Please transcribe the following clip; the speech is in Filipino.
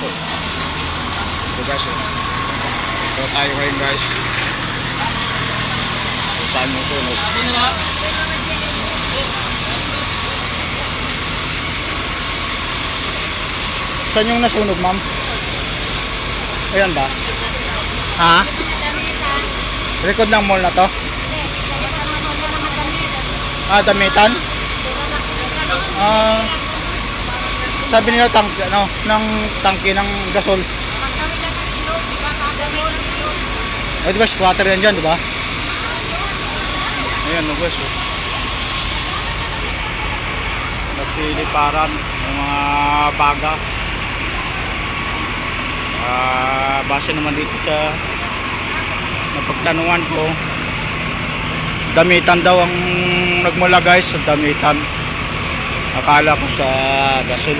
Ito guys, ito tayo ngayon guys. Saan yung sunog? Saan yung nasunog, ma'am? Ayan ba? Ha? Record ng mall na to? Ah, damitan? Ah, sabi nila ng tangke ng gasol. O, diba, squatter yan dyan, diba? Ayan, no guys. Nagsiliparan ng mga baga. Base naman dito sa napagtanungan ko, damitan daw ang nagmula guys, sa damitan. Akala ko sa gasol.